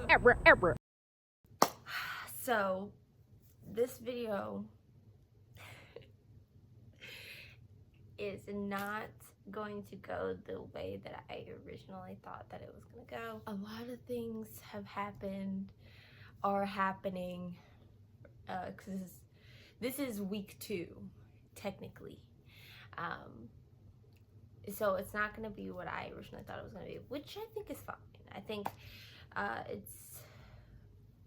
Ever. So, this video is not going to go the way that I originally thought that it was going to go. A lot of things have happened, are happening, because this is week 2, technically. So it's not going to be what I originally thought it was going to be, which I think is fine. I think it's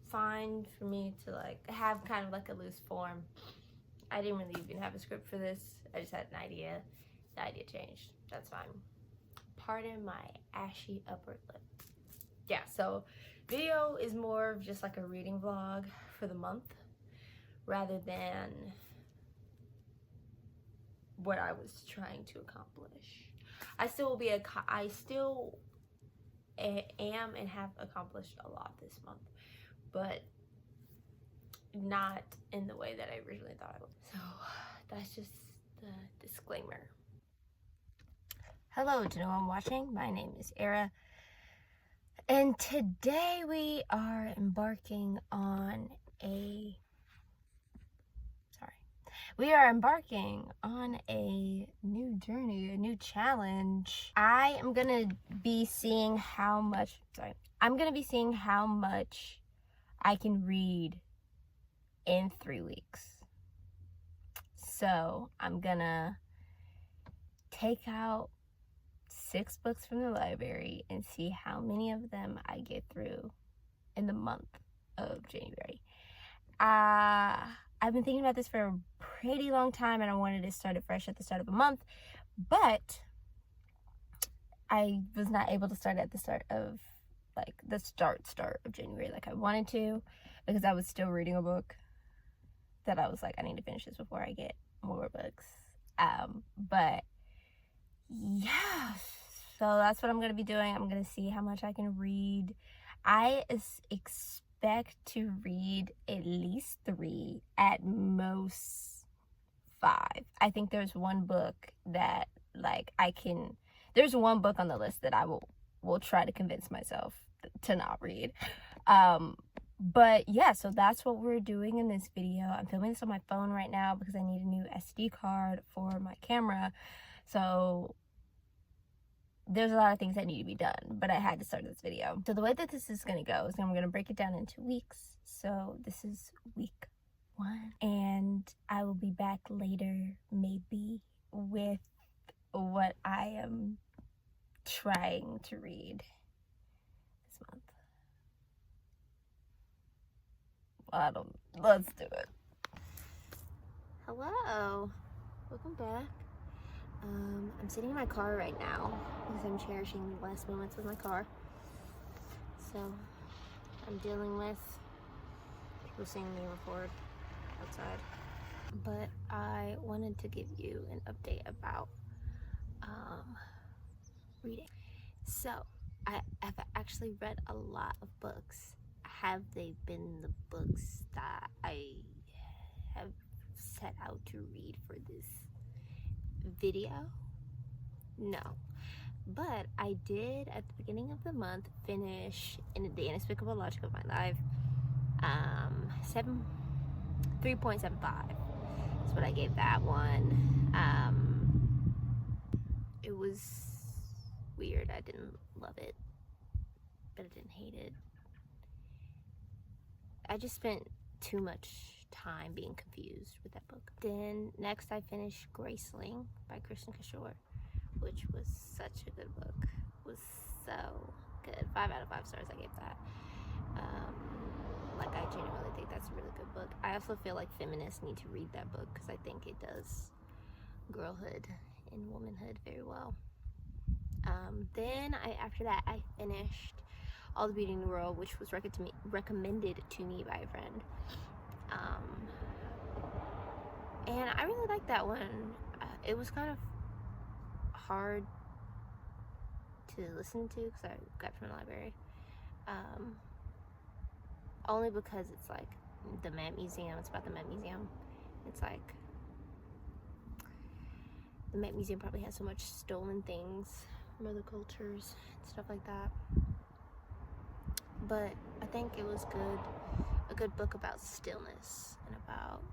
fine for me to like have kind of like a loose form. I didn't really even have a script for this. I just had an idea. The idea changed. That's fine. Pardon my ashy upper lip. Yeah, so video is more of just like a reading vlog for the month rather than what I was trying to accomplish. I still am and have accomplished a lot this month, but not in the way that I originally thought I would. So that's just the disclaimer. Hello to no one watching. My name is Ara, and today we are embarking on a new journey, a new challenge. I'm gonna be seeing how much I can read in 3 weeks. So I'm gonna take out 6 books from the library and see how many of them I get through in the month of January. I've been thinking about this for a pretty long time, and I wanted to start it fresh at the start of a month, but I was not able to start at the start of the start of January like I wanted to, because I was still reading a book that I was like, I need to finish this before I get more books. But yeah, so that's what I'm gonna be doing. I'm gonna see how much I can read. I expect to read at least 3, at most 5. I think there's one book that there's one book on the list that I will try to convince myself to not read. But yeah, so that's what we're doing in this video. I'm filming this on my phone right now because I need a new SD card for my camera. So there's a lot of things that need to be done, but I had to start this video. So the way that this is going to go is I'm going to break it down into weeks. So this is week 1, and I will be back later maybe with what I am trying to read this month. Let's do it. Hello, welcome back. I'm sitting in my car right now because I'm cherishing the last moments with my car. So I'm dealing with people seeing me record outside. But I wanted to give you an update about reading. So I've actually read a lot of books. Have they been the books that I have set out to read for this video? No, but I did at the beginning of the month finish In the Inexplicable Logic of My Life. 3.75 is what I gave that one. It was weird. I didn't love it, but I didn't hate it. I just spent too much time being confused with that book. Then next I finished Graceling by Kristen Kishore, which was such a good book. It was so good. 5 out of 5 stars I gave that. I genuinely think that's a really good book. I also feel like feminists need to read that book because I think it does girlhood and womanhood very well. Then after that I finished All the Beauty in the World, which was recommended to me by a friend. And I really liked that one. It was kind of hard to listen to because I got it from the library. Only because it's like the Met Museum. It's about the Met Museum. It's like the Met Museum probably has so much stolen things from other cultures and stuff like that. but I think it was a good book about stillness and about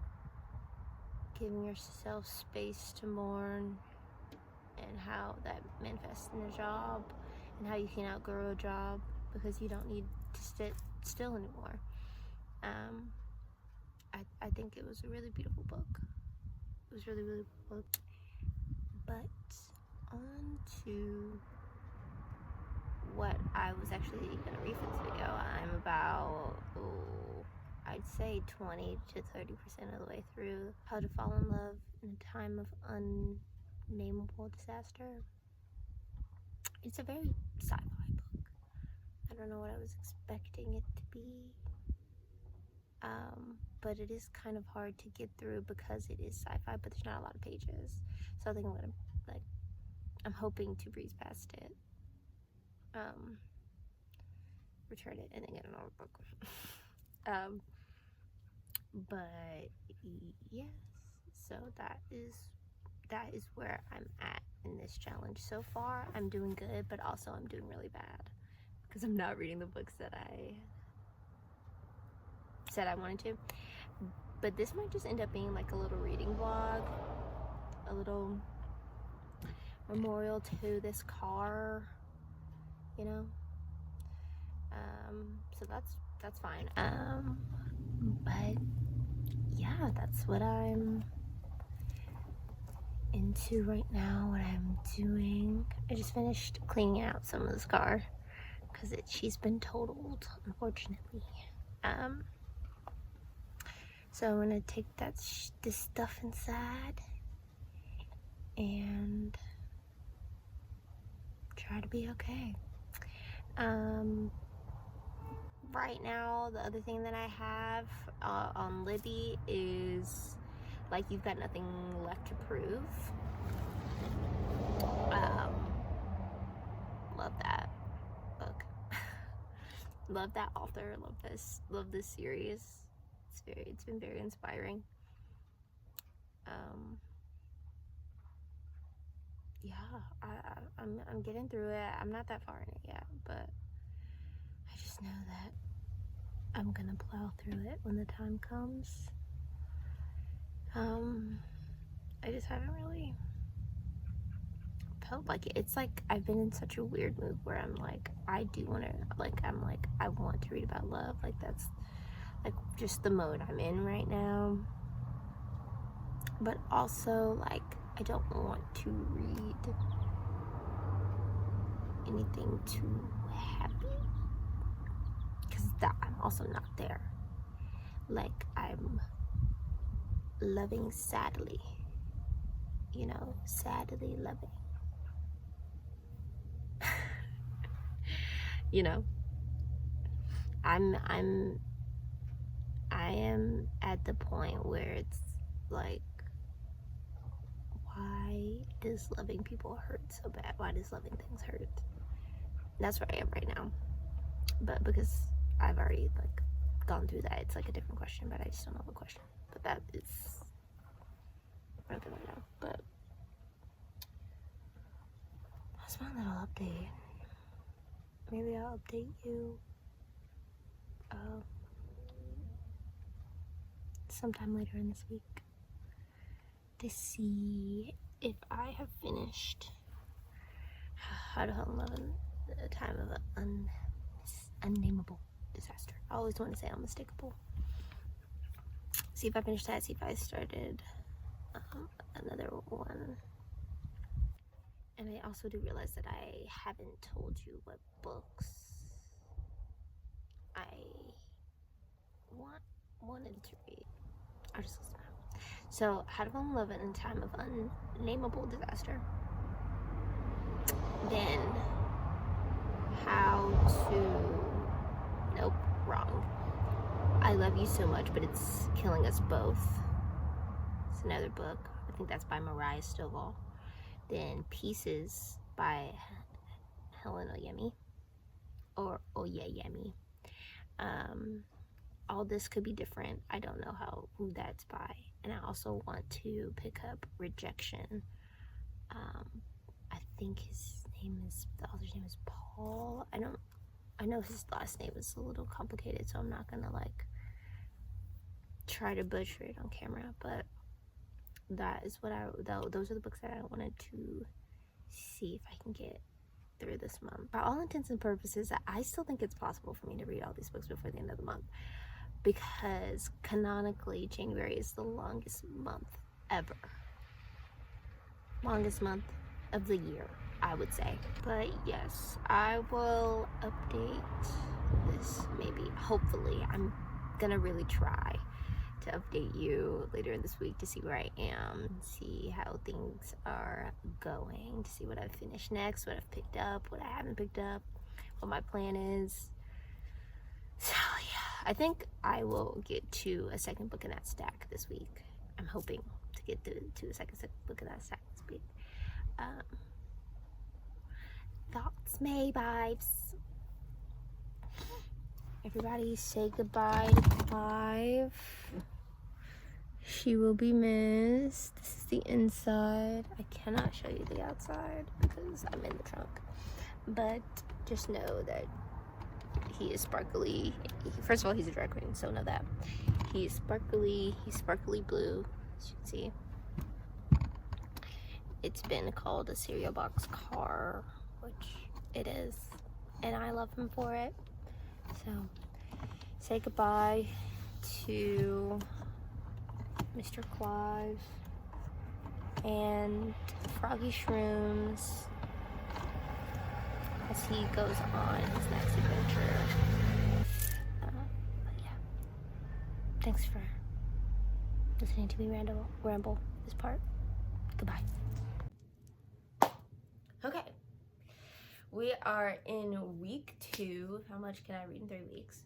giving yourself space to mourn, and how that manifests in a job, and how you can outgrow a job because you don't need to sit still anymore. I think it was a really beautiful book. It was really, really beautiful book. But on to what I was actually going to read for this video. I'm about, I'd say 20 to 30% of the way through How to Fall in Love in a Time of Unnameable Disaster. It's a very sci-fi book. I don't know what I was expecting it to be, but it is kind of hard to get through because it is sci-fi, but there's not a lot of pages. So I think I'm hoping to breeze past it, return it, and then get another book. But yes, so that is where I'm at in this challenge. So far, I'm doing good, but also I'm doing really bad because I'm not reading the books that I said I wanted to. But this might just end up being like a little reading vlog, a little memorial to this car, you know. So that's fine. But yeah, that's what I'm into right now, what I'm doing. I just finished cleaning out some of this car because she's been totaled, unfortunately. So I'm gonna take this stuff inside and try to be okay. Right now, the other thing that I have on Libby is like, you've got nothing left to prove. Love that book. Love that author. Love this series. It's been very inspiring. Yeah, I'm getting through it. I'm not that far in it yet, but I just know that I'm gonna plow through it when the time comes. I just haven't really felt like it. It's like I've been in such a weird mood where I'm like, I want to read about love. Like, that's like just the mode I'm in right now. But also, like, I don't want to read anything too happy because I'm also not there. Like, I'm loving sadly, you know, sadly loving. You know, I am at the point where it's like, why does loving people hurt so bad? Why does loving things hurt? That's where I am right now. But because I've already like gone through that, it's like a different question, but I just don't know the question. But that is what I'm feeling now. But that's my little update. Maybe I'll update you sometime later in this week to see if I have finished How to Fall in Love in a Time of an Unnameable Disaster. I always want to say unmistakable. See if I finished that, see if I started another one. And I also do realize that I haven't told you what books I wanted to read. I'll just listen out. So, How to Fall in Love in a Time of Unnameable Disaster. Then, How to... Nope, wrong. I Love You So Much, But It's Killing Us Both. It's another book. I think that's by Mariah Stovall. Then Pieces by Helen Oyemi. Or Oyeyemi. All This Could Be Different. I don't know who that's by. And I also want to pick up Rejection. I think the author's name is Paul. I I know his last name is a little complicated, so I'm not gonna like try to butcher it on camera, but that is what those are the books that I wanted to see if I can get through this month. By all intents and purposes, I still think it's possible for me to read all these books before the end of the month, because canonically January is the longest month ever. Longest month of the year, I would say. But yes, I will update this maybe, hopefully. I'm gonna really try to update you later in this week to see where I am, see how things are going, to see what I've finished next, what I've picked up, what I haven't picked up, what my plan is. So yeah, I think I will get to a second book in that stack this week. I'm hoping to get to a second book in that stack this week. Thoughts, May vibes. Everybody say goodbye to 5. She will be missed. This is the inside. I cannot show you the outside because I'm in the trunk. But just know that he is sparkly. First of all, he's a drag queen, so know that. He's sparkly. He's sparkly blue, as you can see. It's been called a cereal box car, which it is, and I love him for it. So, say goodbye to Mr. Clive and Froggy Shrooms as he goes on his next adventure. But yeah, thanks for listening to me ramble this part. Goodbye. Okay, we are in week 2. How much can I read in 3 weeks?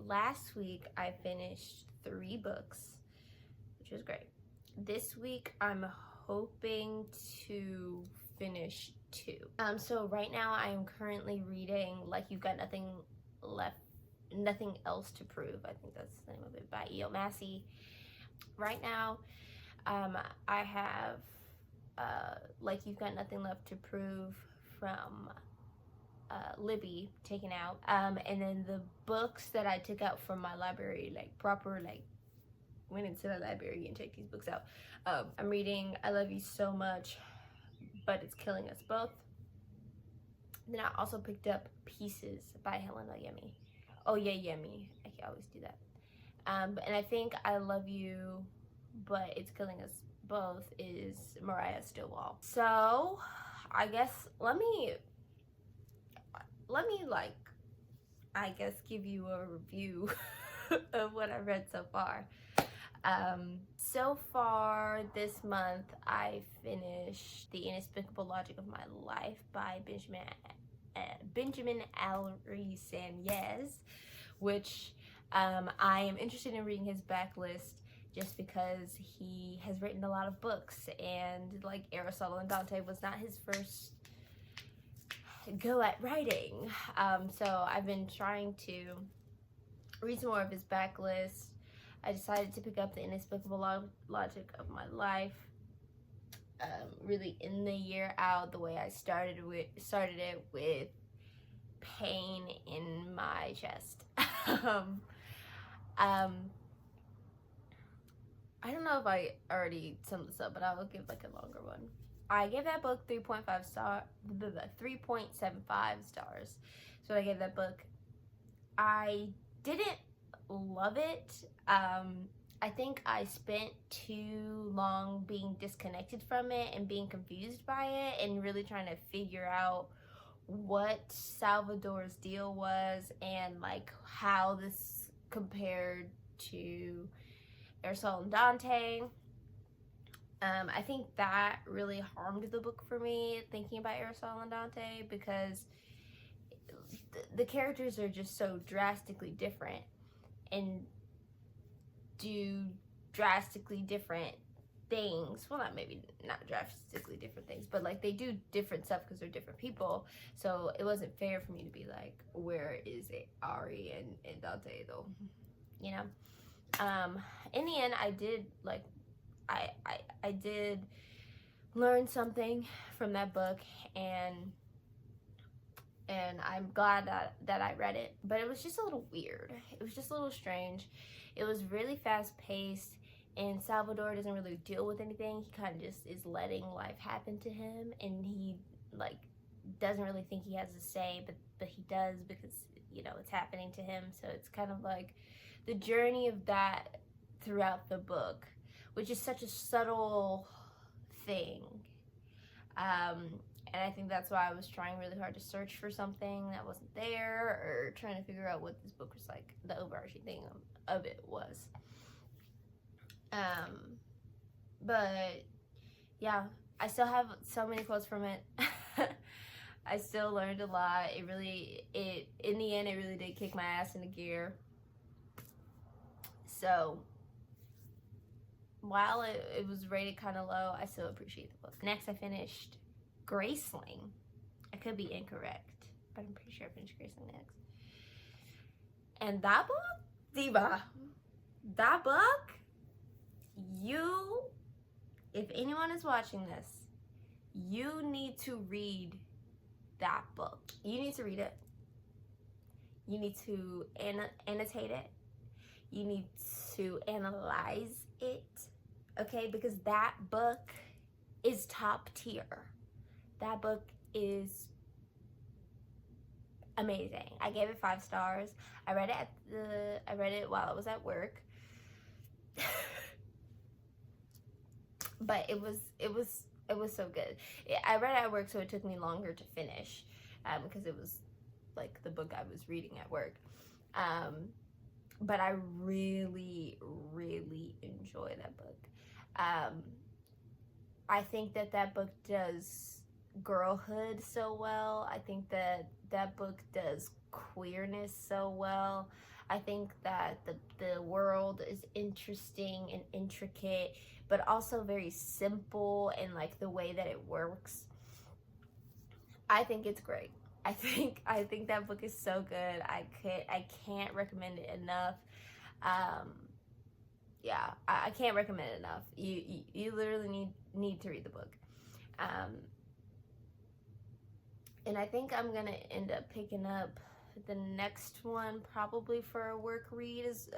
Last week I finished 3 books, which was great. This week I'm hoping to finish 2. So right now I am currently reading Like You've Got Nothing Else to Prove. I think that's the name of it, by E.O. Massey. Right now, I have Like You've Got Nothing Left to Prove from Libby taken out, and then the books that I took out from my library, went into the library and checked these books out. I'm reading I Love You So Much, But It's Killing Us Both. Then I also picked up Pieces by Helen Oyemi. Oh yeah, Yemi. I can always do that. And I think I Love You, But It's Killing Us Both is Mariah Stillwell. So I guess let me give you a review of what I've read so far. So far this month I finished The Inexplicable Logic of My Life by Benjamin Alriceniez, which I am interested in reading his backlist just because he has written a lot of books, and like Aristotle and Dante was not his first go at writing. So I've been trying to read some more of his backlist. I decided to pick up The Inexplicable Logic of My Life really in the year out, the way I started it with pain in my chest. I don't know if I already summed this up, but I will give like a longer one. I gave that book 3.75 stars. So I gave that book. I didn't love it. I think I spent too long being disconnected from it and being confused by it and really trying to figure out what Salvador's deal was and like how this compared to Aristotle and Dante. I think that really harmed the book for me, thinking about Aristotle and Dante, because the characters are just so drastically different and do drastically different things. Well, not drastically different things, but like they do different stuff because they're different people. So it wasn't fair for me to be like, where is it Ari and Dante though? You know? In the end, I did learned something from that book, and I'm glad that I read it. But it was just a little weird. It was just a little strange. It was really fast paced, and Salvador doesn't really deal with anything. He kind of just is letting life happen to him, and he like doesn't really think he has a say, but he does, because you know it's happening to him. So it's kind of like the journey of that throughout the book, which is such a subtle thing. And I think that's why I was trying really hard to search for something that wasn't there, or trying to figure out what this book was like, the overarching thing of it was. But yeah, I still have so many quotes from it. I still learned a lot. In the end, it really did kick my ass into gear. So while it was rated kind of low, I still appreciate the book. Next, I finished Graceling. I could be incorrect, but I'm pretty sure I finished Graceling next. And that book, Diva, that book, if anyone is watching this, you need to read that book. You need to read it. You need to annotate it. You need to analyze it, okay? Because that book is top tier. That book is amazing. I gave it 5 stars. I read it while I was at work. But it was so good. I read it at work, so it took me longer to finish, because it was like the book I was reading at work. But I really, really enjoy that book. I think that book does girlhood so well. I think that book does queerness so well. I think that the world is interesting and intricate, but also very simple, and like the way that it works. I think it's great. I think that book is so good. I can't recommend it enough. Yeah, I can't recommend it enough. You literally need to read the book. And I think I'm gonna end up picking up the next one probably for a work read as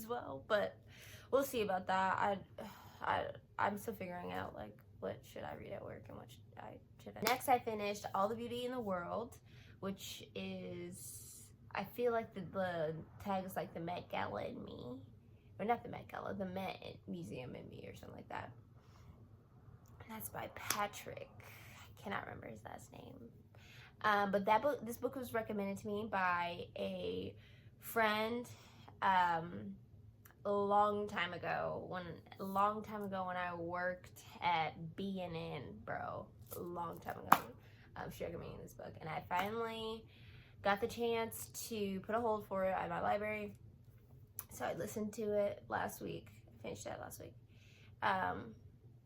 well, but we'll see about that. I'm still figuring out like what should I read at work and what should I. Next, I finished All the Beauty in the World, which is, I feel like the tag is like the Met Gala in me, or not the Met Gala, the Met Museum in me, or something like that. And that's by Patrick. I cannot remember his last name. But this book was recommended to me by a friend a long time ago when I worked at B&N, bro. A long time ago. She recommended this book, and I finally got the chance to put a hold for it at my library. So I listened to it last week. I finished that last week.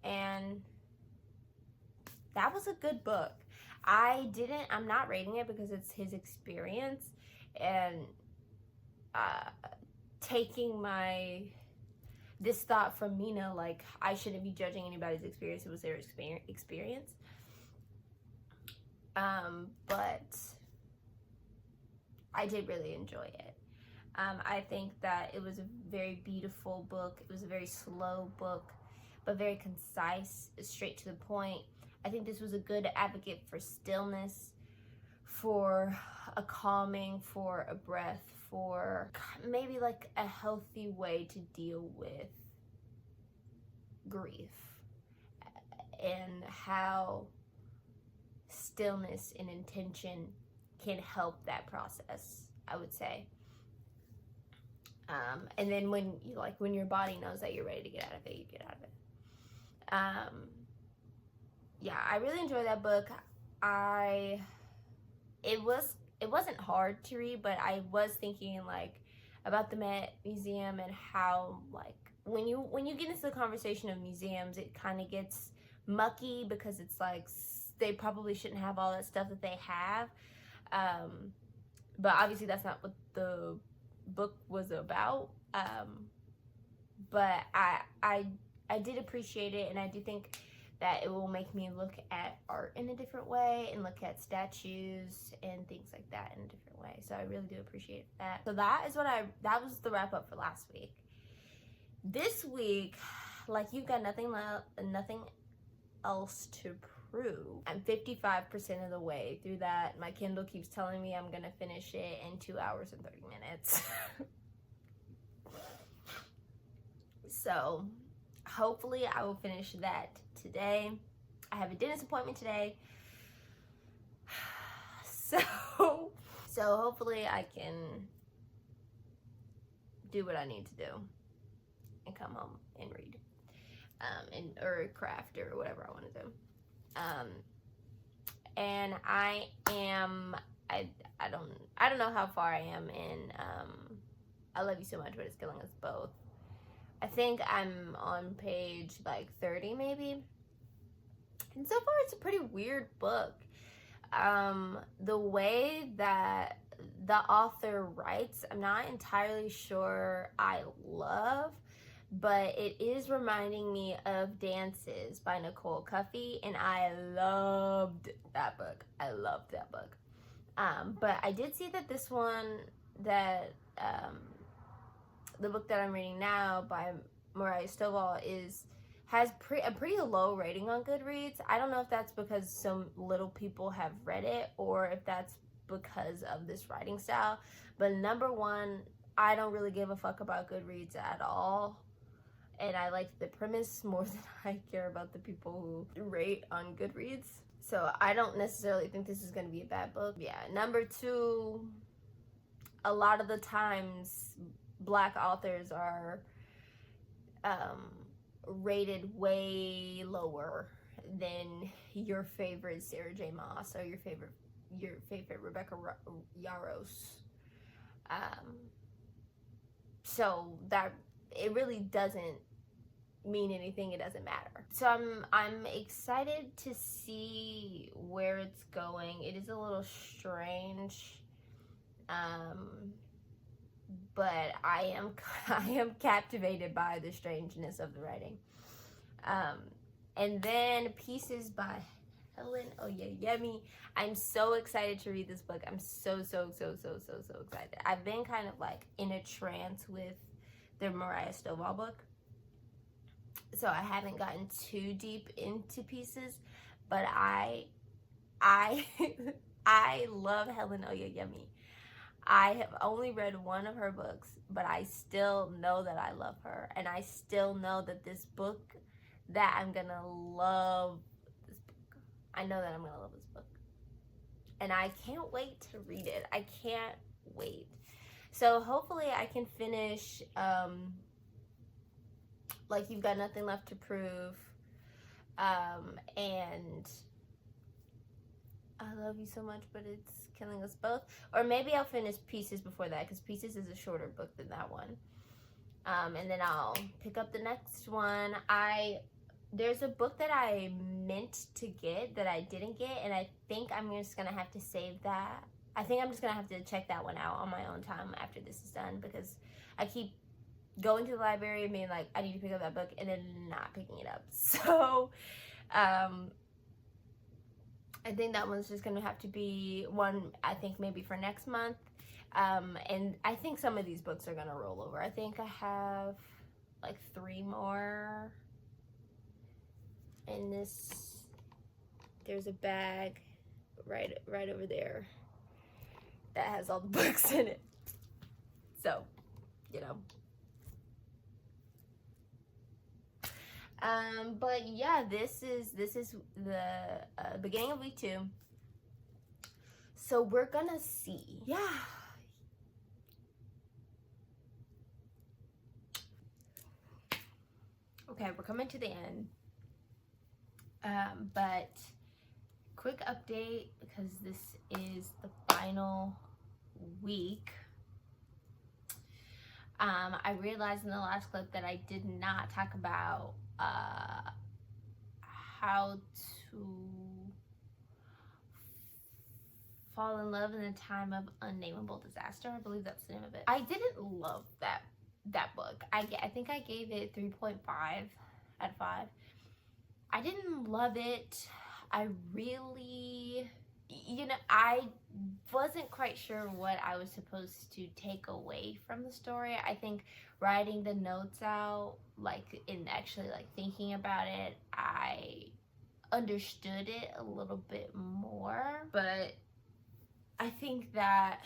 And that was a good book. I'm not rating it because it's his experience, and taking this thought from Mina, like I shouldn't be judging anybody's experience. It was their experience. But I did really enjoy it. I think that it was a very beautiful book. It was a very slow book, but very concise, straight to the point. I think this was a good advocate for stillness, for a calming, for a breath, for maybe like a healthy way to deal with grief, and how stillness and intention can help that process, I would say. And then when your body knows that you're ready to get out of it, you get out of it. Yeah, I really enjoyed that book. It wasn't hard to read, but I was thinking like about the Met Museum, and how like when you get into the conversation of museums, it kind of gets mucky, because it's like they probably shouldn't have all that stuff that they have. But obviously that's not what the book was about. But I did appreciate it, and I do think that it will make me look at art in a different way and look at statues and things like that in a different way. So I really do appreciate that. So that was the wrap up for last week. This week, like, you've got nothing else to prove. I'm 55% of the way through that. My Kindle keeps telling me I'm gonna finish it in 2 hours and 30 minutes. So hopefully I will finish that today. I have a dentist appointment today. So hopefully I can do what I need to do and come home and read, or craft or whatever I want to do. And I don't know how far I am in I Love You So Much, But It's Killing Us Both. I think I'm on page like 30 maybe. And so far it's a pretty weird book. The way that the author writes, I'm not entirely sure I love, but it is reminding me of Dances by Nicole Cuffey, and I loved that book. But I did see that this one, that the book that I'm reading now by Mariah Stovall has a pretty low rating on Goodreads. I don't know if that's because so little people have read it or if that's because of this writing style. But number one, I don't really give a fuck about Goodreads at all. And I like the premise more than I care about the people who rate on Goodreads. So I don't necessarily think this is going to be a bad book. Yeah, number two, a lot of the times Black authors are rated way lower than your favorite Sarah J. Maas or your favorite Rebecca Yarros. So that it really doesn't mean anything. It doesn't matter. So I'm excited to see where it's going. It is a little strange, but I am captivated by the strangeness of the writing. And then Pieces by Helen Oyeyemi. I'm so excited to read this book. I'm so excited. I've been kind of like in a trance with the Mariah Stovall book, so I haven't gotten too deep into Pieces, but I love Helen Oyeyemi. I have only read one of her books, but I still know that I love her, and I still know that this book, that I'm gonna love this book. I know that I'm gonna love this book, and I can't wait to read it. I can't wait. So hopefully I can finish Like You've Got Nothing Left to Prove, and I Love You So Much, But It's Killing Us Both. Or maybe I'll finish Pieces before that, because Pieces is a shorter book than that one. And then I'll pick up the next one. There's a book that I meant to get that I didn't get, and I think I'm just gonna have to save that. I think I'm just gonna have to check that one out on my own time after this is done, because I keep going to the library and being like, I need to pick up that book, and then not picking it up. So I think that one's just gonna have to be one, I think maybe for next month. And I think some of these books are gonna roll over. I think I have like 3 more in this. There's a bag right over there that has all the books in it. So, you know. But yeah, this is the beginning of week 2. So we're gonna see. Yeah. Okay, we're coming to the end. But quick update, because this is the final week. I realized in the last clip that I did not talk about how to fall in love in a time of unnameable disaster. I believe that's the name of it. I didn't love that book. I think I gave it 3.5 out of 5. I didn't love it. I really, I wasn't quite sure what I was supposed to take away from the story. I think writing the notes out, like, and actually, like, thinking about it, I understood it a little bit more. But I think that,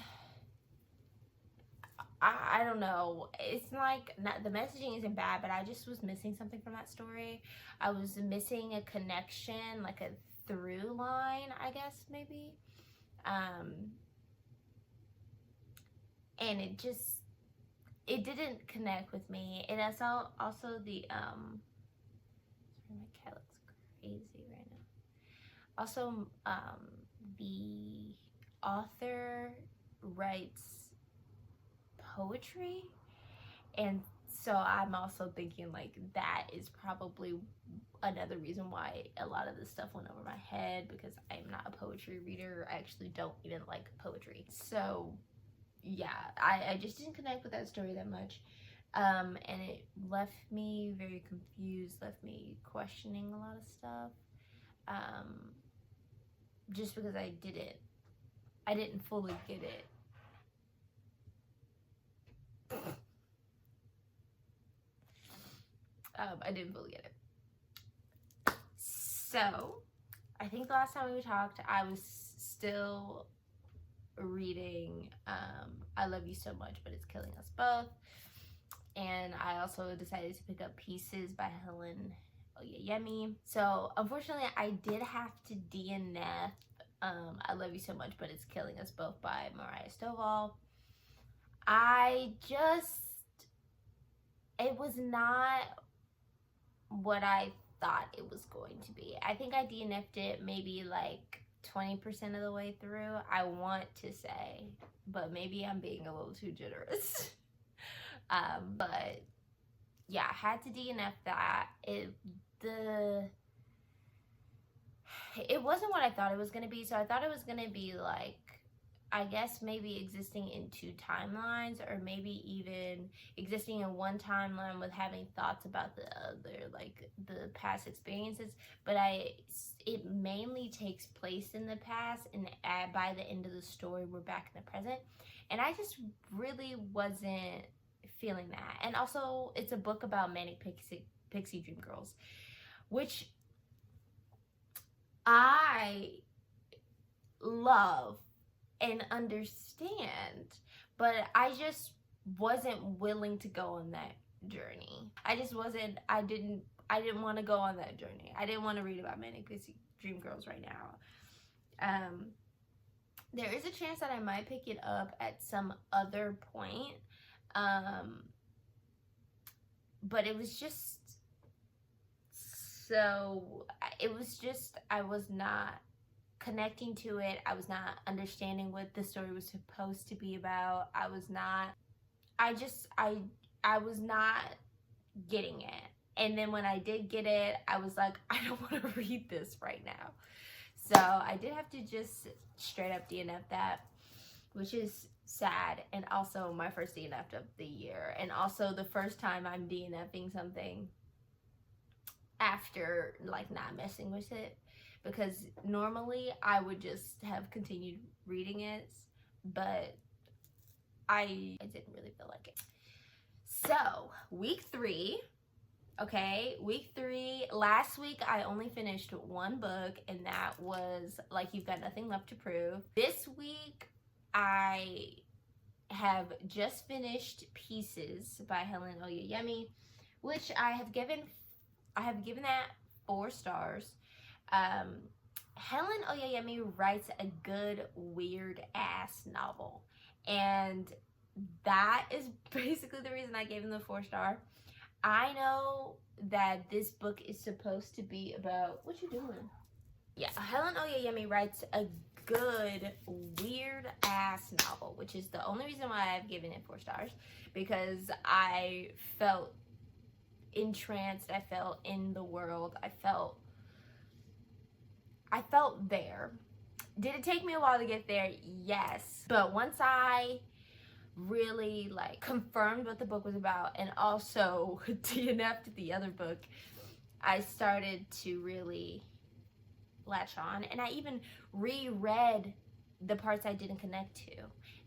I don't know, it's like, not, the messaging isn't bad, but I just was missing something from that story. I was missing a connection, like a through line, I guess, maybe. And it didn't connect with me. And also the, sorry, my cat looks crazy right now. Also, the author writes poetry, and so I'm also thinking, like, that is probably another reason why a lot of this stuff went over my head, because I'm not a poetry reader. I actually don't even like poetry. So yeah, I just didn't connect with that story that much. And it left me very confused, left me questioning a lot of stuff. Just because I didn't fully get it. I didn't fully get it. So, I think the last time we talked, I was still reading I Love You So Much, But It's Killing Us Both. And I also decided to pick up Pieces by Helen Oyeyemi. So, unfortunately, I did have to DNF I Love You So Much, But It's Killing Us Both by Mariah Stovall. It was not what I thought it was going to be. I think I DNF'd it maybe like 20% of the way through, I want to say, but maybe I'm being a little too generous. But yeah, I had to DNF that. It wasn't what I thought it was going to be. So I thought it was going to be like, I guess maybe existing in two timelines, or maybe even existing in one timeline with having thoughts about the other, like the past experiences. But it mainly takes place in the past, and by the end of the story, we're back in the present. And I just really wasn't feeling that. And also, it's a book about manic pixie dream girls, which I love and understand, but I just wasn't willing to go on that journey. I didn't want to go on that journey. I didn't want to read about manic pixie dream girls right now. There is a chance that I might pick it up at some other point, but it was just I was not connecting to it. I was not understanding what the story was supposed to be about. I was not getting it. And then when I did get it, I was like, I don't want to read this right now. So I did have to just straight up DNF that, which is sad, and also my first DNF of the year, and also the first time I'm DNFing something after like not messing with it, because normally I would just have continued reading it, but I didn't really feel like it. So week 3, okay, week 3, last week I only finished one book, and that was Like You've Got Nothing Left to Prove. This week I have just finished Pieces by Helen Oyeyemi, which I have given that 4 stars. Helen Oyeyemi writes a good weird ass novel, and that is basically the reason I gave him the 4 star. I know that this book is supposed to be about, what you doing? Yeah, Helen Oyeyemi writes a good weird ass novel, which is the only reason why I've given it 4 stars, because I felt entranced, I felt in the world, I felt there. Did it take me a while to get there? Yes. But once I really like confirmed what the book was about, and also DNF'd the other book, I started to really latch on, and I even reread the parts I didn't connect to,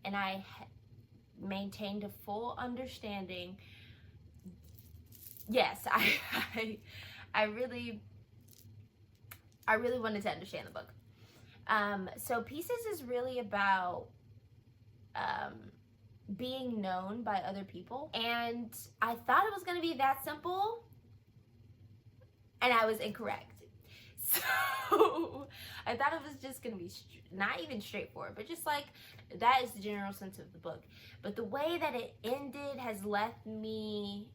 and I maintained a full understanding. Yes, I really wanted to understand the book. So Pieces is really about being known by other people, and I thought it was going to be that simple, and I was incorrect. So I thought it was just going to be not even straightforward, but just like that is the general sense of the book. But the way that it ended has left me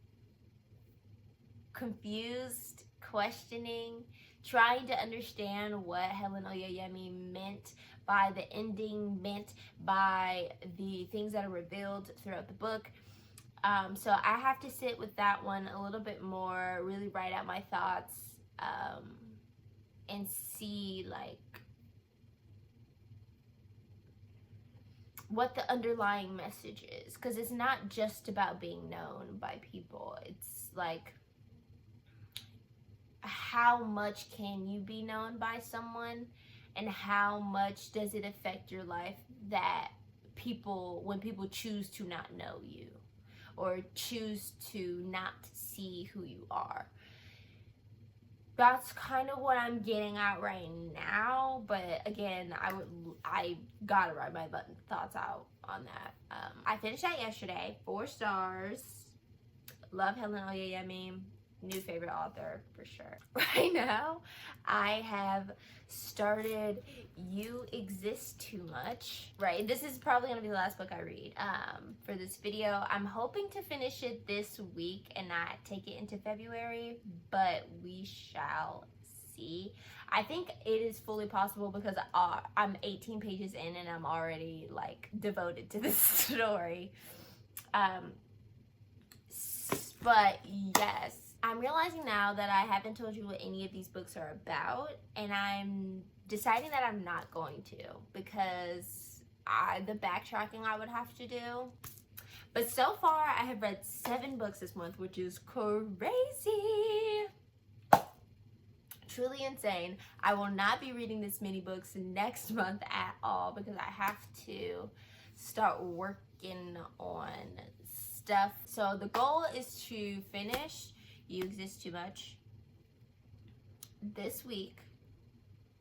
confused, questioning, trying to understand what Helen Oyeyemi meant by the ending, meant by the things that are revealed throughout the book. So I have to sit with that one a little bit more, really write out my thoughts, and see like what the underlying message is, because it's not just about being known by people. It's like, how much can you be known by someone, and how much does it affect your life that when people choose to not know you or choose to not see who you are. That's kind of what I'm getting at right now, but again, I gotta write my thoughts out on that. I finished that yesterday, 4 stars. Love Helen Oyeyemi, new favorite author for sure. Right now, I have started You Exist Too Much. Right, this is probably gonna be the last book I read for this video. I'm hoping to finish it this week and not take it into February, but we shall see. I think it is fully possible because I'm 18 pages in and I'm already like devoted to this story. But yes, I'm realizing now that I haven't told you what any of these books are about, and I'm deciding that I'm not going to, because the backtracking I would have to do. But so far, I have read 7 books this month, which is crazy. Truly insane. I will not be reading this many books next month at all, because I have to start working on stuff. So the goal is to finish You Exist Too Much this week,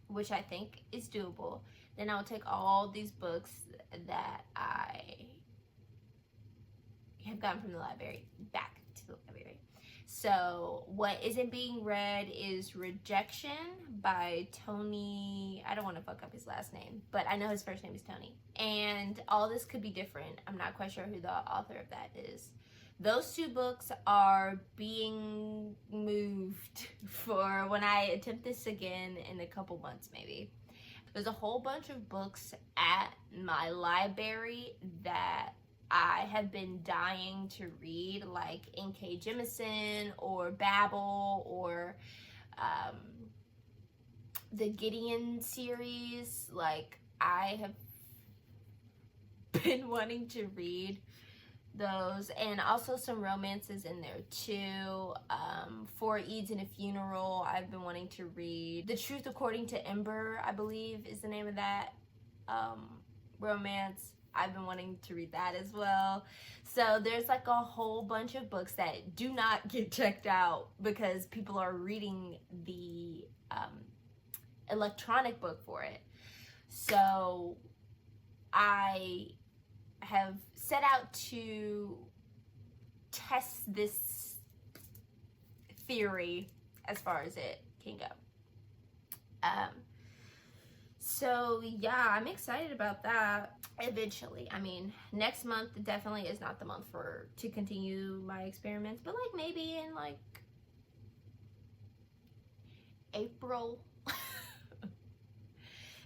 which I think is doable. Then I'll take all these books that I have gotten from the library back to the library. So what isn't being read is Rejection by Tony. I don't want to fuck up his last name, but I know his first name is Tony. And All This Could Be Different. I'm not quite sure who the author of that is. Those 2 books are being moved for when I attempt this again in a couple months maybe. There's a whole bunch of books at my library that I have been dying to read, like N.K. Jemisin or Babel or the Gideon series. Like, I have been wanting to read those, and also some romances in there too. Four Eads and a Funeral, I've been wanting to read. The Truth According to Ember, I believe is the name of that romance. I've been wanting to read that as well. So there's like a whole bunch of books that do not get checked out because people are reading the electronic book for it. So I have set out to test this theory as far as it can go. So yeah, I'm excited about that. Eventually, I mean, next month definitely is not the month to continue my experiments, but like maybe in like April,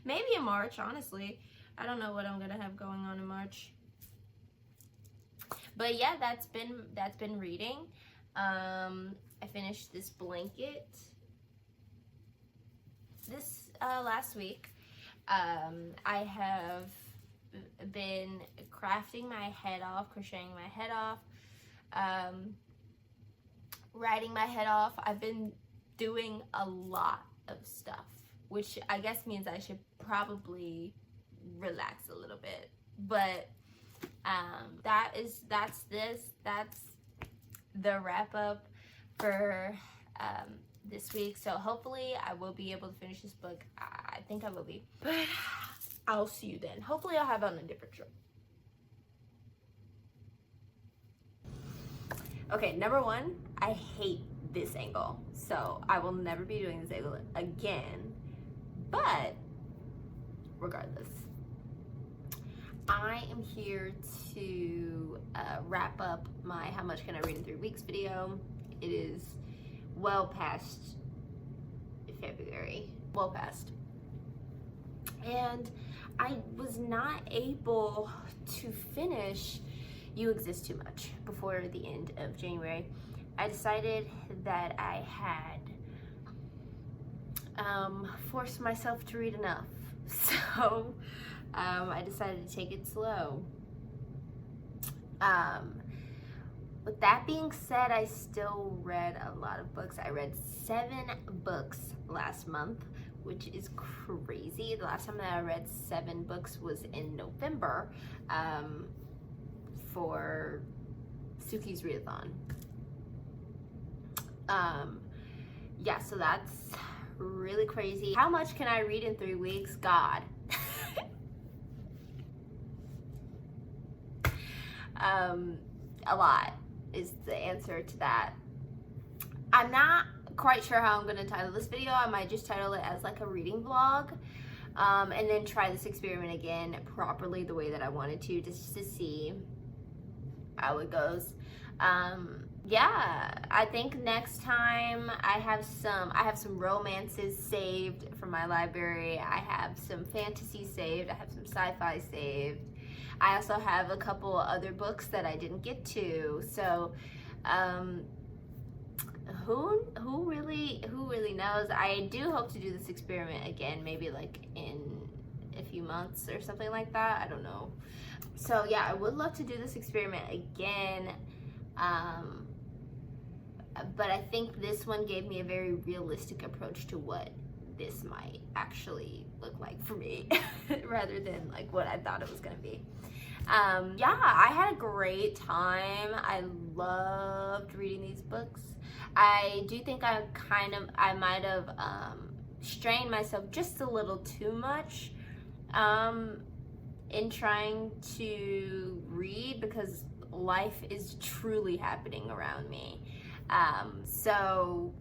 maybe in March. Honestly, I don't know what I'm gonna have going on in March. But yeah, that's been reading. I finished this blanket this last week. I have been crafting my head off, crocheting my head off, writing my head off. I've been doing a lot of stuff, which I guess means I should probably relax a little bit. But that's the wrap up for this week. So hopefully I will be able to finish this book. I think I will be, but I'll see you then. Hopefully I'll have it on a different show. Okay, number one, I hate this angle, so I will never be doing this angle again. But regardless, I am here to wrap up my How Much Can I Read in 3 Weeks video. It is well past February, well past. And I was not able to finish You Exist Too Much before the end of January. I decided that I had forced myself to read enough. So I decided to take it slow. With that being said, I still read a lot of books. I read 7 books last month, which is crazy. The last time that I read 7 books was in November for Suki's readathon. Yeah, so that's really crazy. How much can I read in 3 weeks? God. A lot is the answer to that. I'm not quite sure how I'm going to title this video. I might just title it as like a reading vlog, and then try this experiment again properly the way that I wanted to, just to see how it goes. Yeah, I think next time I have some romances saved from my library. I have some fantasy saved. I have some sci-fi saved. I also have a couple other books that I didn't get to. So, who really knows? I do hope to do this experiment again, maybe like in a few months or something like that. I don't know. So yeah, I would love to do this experiment again. But I think this one gave me a very realistic approach to what this might actually look like for me rather than like what I thought it was gonna be. Yeah, I had a great time. I loved reading these books. I do think I might have strained myself just a little too much in trying to read, because life is truly happening around me. So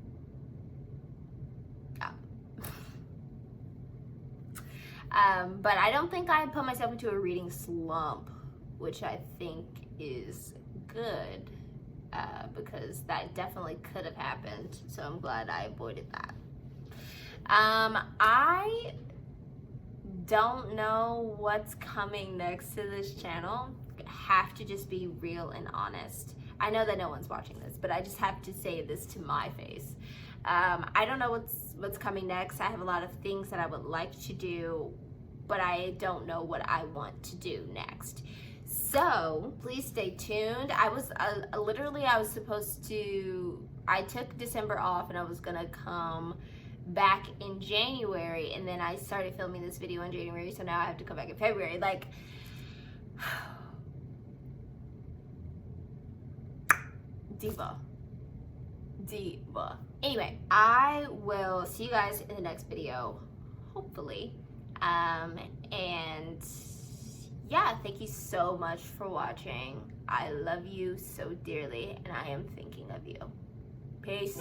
but I don't think I put myself into a reading slump, which I think is good, because that definitely could have happened. So I'm glad I avoided that. I don't know what's coming next to this channel. I have to just be real and honest. I know that no one's watching this, but I just have to say this to my face. I don't know what's coming next. I have a lot of things that I would like to do, but I don't know what I want to do next. So please stay tuned. I took December off and I was gonna come back in January, and then I started filming this video in January, so now I have to come back in February. Like, diva. Anyway, I will see you guys in the next video, hopefully. And yeah, thank you so much for watching. I love you so dearly, and I am thinking of you. Peace.